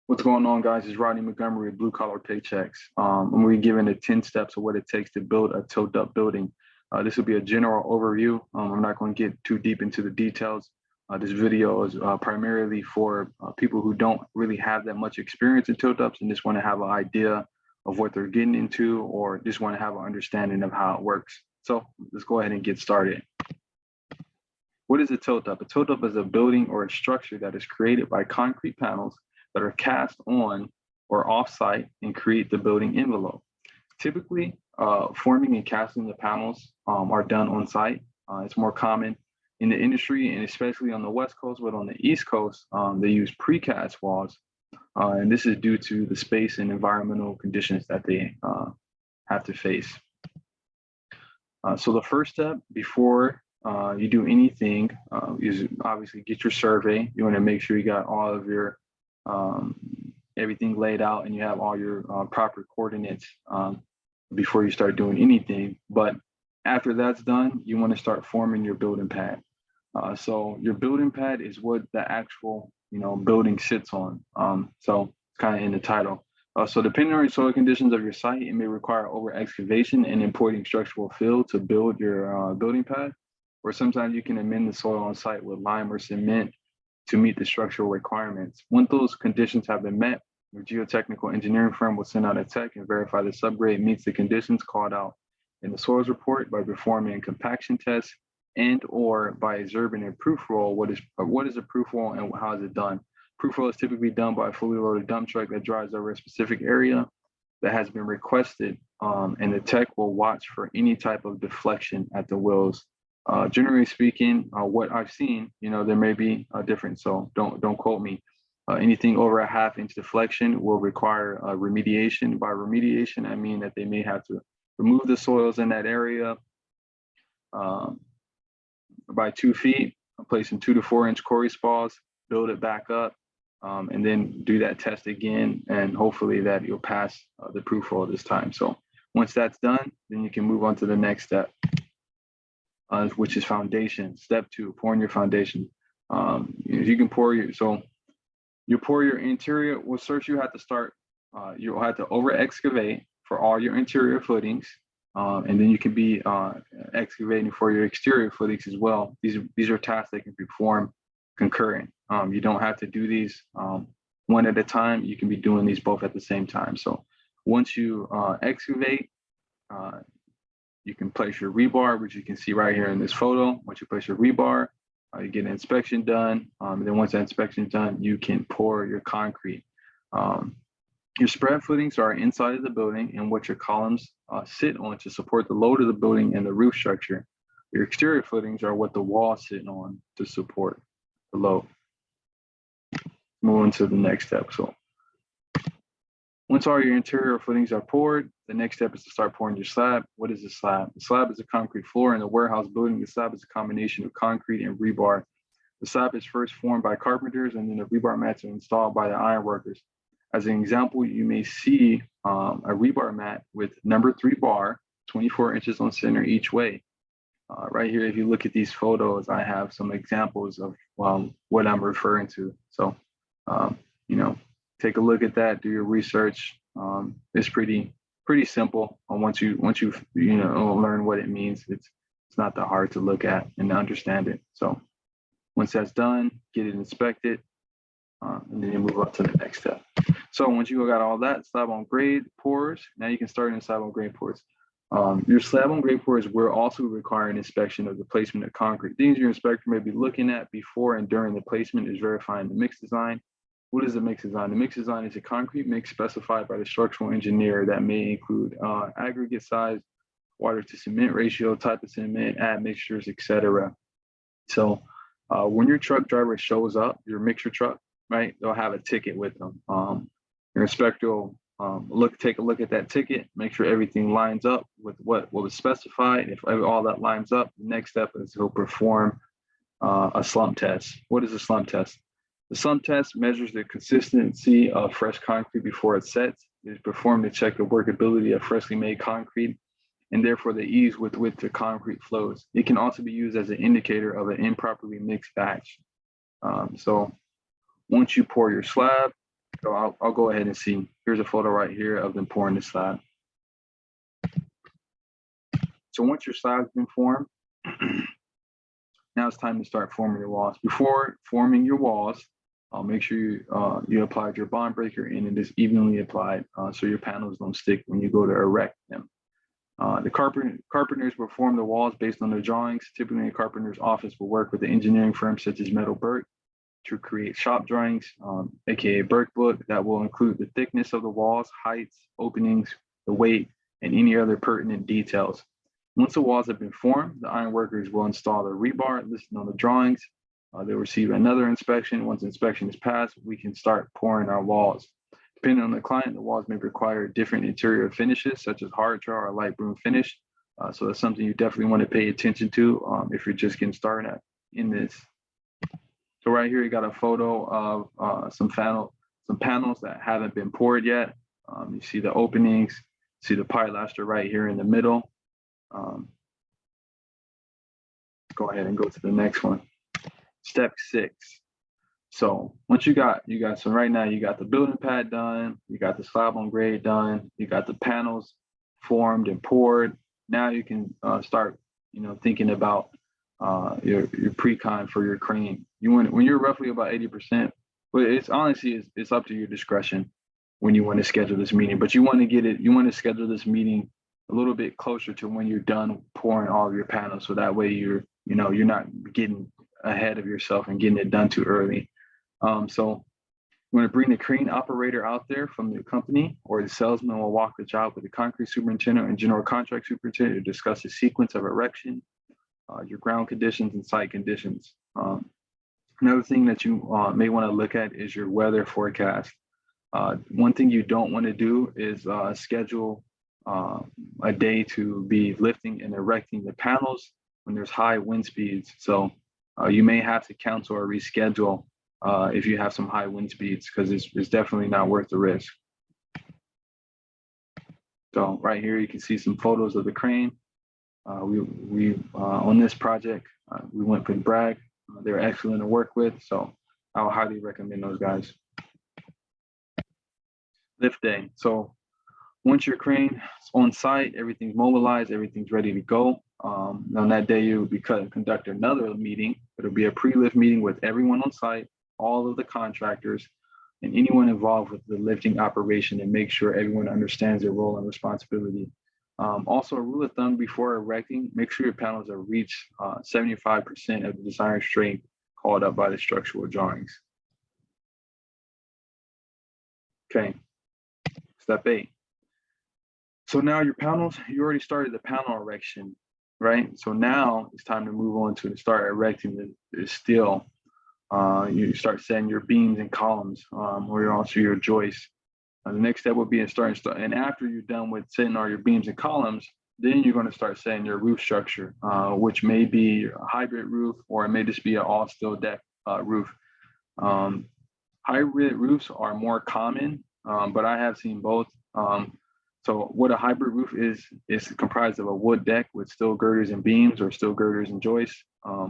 What's going on, guys? It's Rodney Montgomery with Blue Collar Paychecks. I'm going to be giving the 10 steps of what it takes to build a tilt-up building. This will be a general overview. I'm not going to get too deep into the details. This video is primarily for people who don't really have that much experience in tilt-ups and just want to have an idea of what they're getting into, or just want to have an understanding of how it works. So let's go ahead and get started. What is a tilt-up? A tilt-up is a building or a structure that is created by concrete panels that are cast on or off-site and create the building envelope. Typically, forming and casting the panels are done on site. It's more common in the industry, and especially on the West Coast, but on the East Coast, they use precast walls. And this is due to the space and environmental conditions that they have to face. So the first step before you do anything is obviously get your survey. You want to make sure you got all of your everything laid out and you have all your proper coordinates before you start doing anything. But after that's done, you want to start forming your building pad. So your building pad is what the actual building sits on. So it's kind of in the title. So depending on the soil conditions of your site, it may require over excavation and importing structural fill to build your building pad, or sometimes you can amend the soil on site with lime or cement to meet the structural requirements. Once those conditions have been met, your geotechnical engineering firm will send out a tech and verify the subgrade meets the conditions called out in the soils report by performing compaction tests and or by observing a proof roll. What is a proof roll and how is it done? Proof roll is typically done by a fully loaded dump truck that drives over a specific area that has been requested, and the tech will watch for any type of deflection at the wheels. Generally speaking, what I've seen, there may be a difference, so don't quote me. Anything over a ½ inch deflection will require remediation. By remediation, I mean that they may have to remove the soils in that area by 2 feet, placing 2 to 4 inch quarry spalls, build it back up, and then do that test again, and hopefully that you'll pass the proof roll this time. So once that's done, then you can move on to the next step. Which is foundation. Step 2, pouring your foundation. You can pour you pour your interior. Well, first you have to start. You'll have to over excavate for all your interior footings, and then you can be excavating for your exterior footings as well. These are tasks that can be performed concurrent. You don't have to do these one at a time. You can be doing these both at the same time. So once you excavate, you can place your rebar, which you can see right here in this photo. Once you place your rebar, you get an inspection done. And then once that inspection is done, you can pour your concrete. Your spread footings are inside of the building and what your columns sit on to support the load of the building and the roof structure. Your exterior footings are what the walls sit on to support the load. Moving to the next step. So once all your interior footings are poured, the next step is to start pouring your slab. What is a slab? The slab is a concrete floor in a warehouse building. The slab is a combination of concrete and rebar. The slab is first formed by carpenters, and then the rebar mats are installed by the iron workers. As an example, you may see a rebar mat with number 3 bar, 24 inches on center each way. Right here, if you look at these photos, I have some examples of what I'm referring to. So, take a look at that, do your research. It's pretty simple. Once you learn what it means, it's not that hard to look at and understand it. So once that's done, get it inspected, and then you move up to the next step. So once you got all that, slab on grade pours, now you can start in slab on grade pours. Your slab on grade pours will also require an inspection of the placement of concrete. Things your inspector may be looking at before and during the placement is verifying the mix design. What is a mix design? The mix design is a concrete mix specified by the structural engineer that may include aggregate size, water to cement ratio, type of cement, admixtures, etc. So when your truck driver shows up, your mixer truck, right, they'll have a ticket with them. Your inspector will take a look at that ticket, make sure everything lines up with what was specified. If all that lines up, the next step is he'll perform a slump test. What is a slump test? The slump test measures the consistency of fresh concrete before it sets. It is performed to check the workability of freshly made concrete and therefore the ease with which the concrete flows. It can also be used as an indicator of an improperly mixed batch. So once you pour your slab, So I'll go ahead and see. Here's a photo right here of them pouring the slab. So once your slab's been formed, now it's time to start forming your walls. Before forming your walls, make sure you applied your bond breaker and it is evenly applied so your panels don't stick when you go to erect them. The carpenters will form the walls based on their drawings. Typically, a carpenter's office will work with an engineering firm such as Metal Burke to create shop drawings, aka Burke book, that will include the thickness of the walls, heights, openings, the weight, and any other pertinent details. Once the walls have been formed, the iron workers will install the rebar listed on the drawings. They'll receive another inspection. Once inspection is passed, we can start pouring our walls. Depending on the client, the walls may require different interior finishes, such as hard draw or light broom finish. So that's something you definitely want to pay attention to if you're just getting started in this. So right here, you got a photo of some panels that haven't been poured yet. You see the openings, see the pilaster right here in the middle. Go ahead and go to the next one. Step 6. So once you got so right now you got the building pad done, you got the slab on grade done, you got the panels formed and poured. Now you can start thinking about your pre-con for your crane. When you're roughly about 80%, but it's honestly it's up to your discretion when you want to schedule this meeting. But you want to schedule this meeting a little bit closer to when you're done pouring all of your panels, so that way you're not getting ahead of yourself and getting it done too early. So you want to bring the crane operator out there from the company, or the salesman will walk the job with the concrete superintendent and general contract superintendent to discuss the sequence of erection, your ground conditions and site conditions. Another thing that you may want to look at is your weather forecast. One thing you don't want to do is schedule a day to be lifting and erecting the panels when there's high wind speeds. So you may have to cancel or reschedule if you have some high wind speeds, because it's definitely not worth the risk. So right here, you can see some photos of the crane. We on this project, we went with Bragg. They're excellent to work with, so I would highly recommend those guys. Lift day. So once your crane is on site, everything's mobilized, everything's ready to go. On that day, you'll be conduct another meeting. It'll be a pre-lift meeting with everyone on site, all of the contractors, and anyone involved with the lifting operation, and make sure everyone understands their role and responsibility. Also, a rule of thumb before erecting, make sure your panels are reached 75% of the design strength called up by the structural drawings. Okay, step 8. So now your panels, you already started the panel erection, right? So now it's time to move on to start erecting the steel. You start setting your beams and columns, or also your joists. The next step would be and after you're done with setting all your beams and columns, then you're going to start setting your roof structure, which may be a hybrid roof, or it may just be an all steel deck roof. Hybrid roofs are more common, but I have seen both. So what a hybrid roof is comprised of a wood deck with steel girders and beams, or steel girders and joists,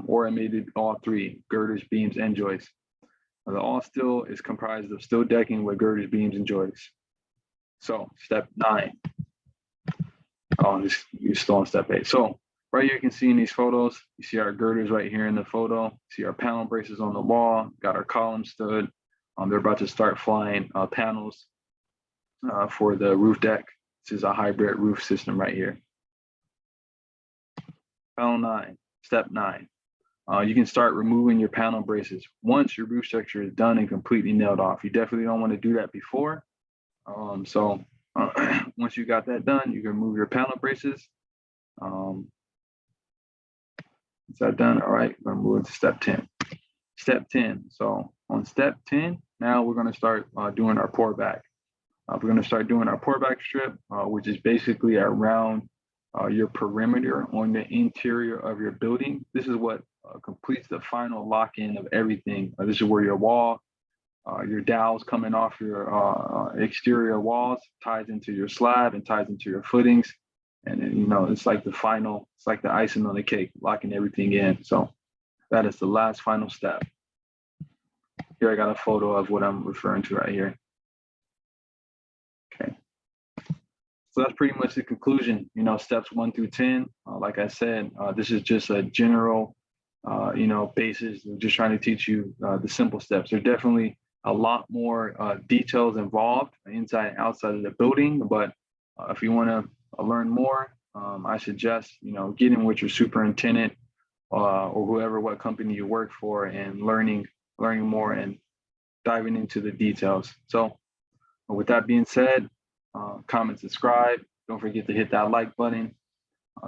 or it may be all three: girders, beams, and joists. The all steel is comprised of steel decking with girders, beams, and joists. So step 9. You're still on step 8. So right here, you can see in these photos, you see our girders right here in the photo. You see our panel braces on the wall, got our columns stood. They're about to start flying panels for the roof deck. This is a hybrid roof system right here. Panel 9, step 9. You can start removing your panel braces once your roof structure is done and completely nailed off. You definitely don't want to do that before. Once you got that done, you can remove your panel braces. Is that done? All right, we're going to move into step 10. Step 10. So on step 10, now we're going to start doing our pour back. We're going to start doing our pour back strip, which is basically around your perimeter on the interior of your building. This is what completes the final lock-in of everything. This is where your wall, your dowels coming off your exterior walls, ties into your slab and ties into your footings. And then, it's like it's like the icing on the cake, locking everything in. So that is the last final step. Here I got a photo of what I'm referring to right here. So that's pretty much the conclusion. Steps 1 through 10. Like I said, this is just a general, basis. We're just trying to teach you the simple steps. There's definitely a lot more details involved inside and outside of the building. But if you want to learn more, I suggest getting with your superintendent or whoever, what company you work for, and learning more and diving into the details. So with that being said, comment, subscribe. Don't forget to hit that like button.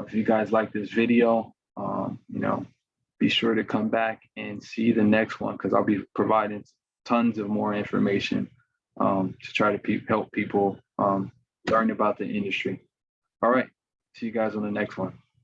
If you guys like this video, be sure to come back and see the next one, because I'll be providing tons of more information to try to help people learn about the industry. All right. See you guys on the next one.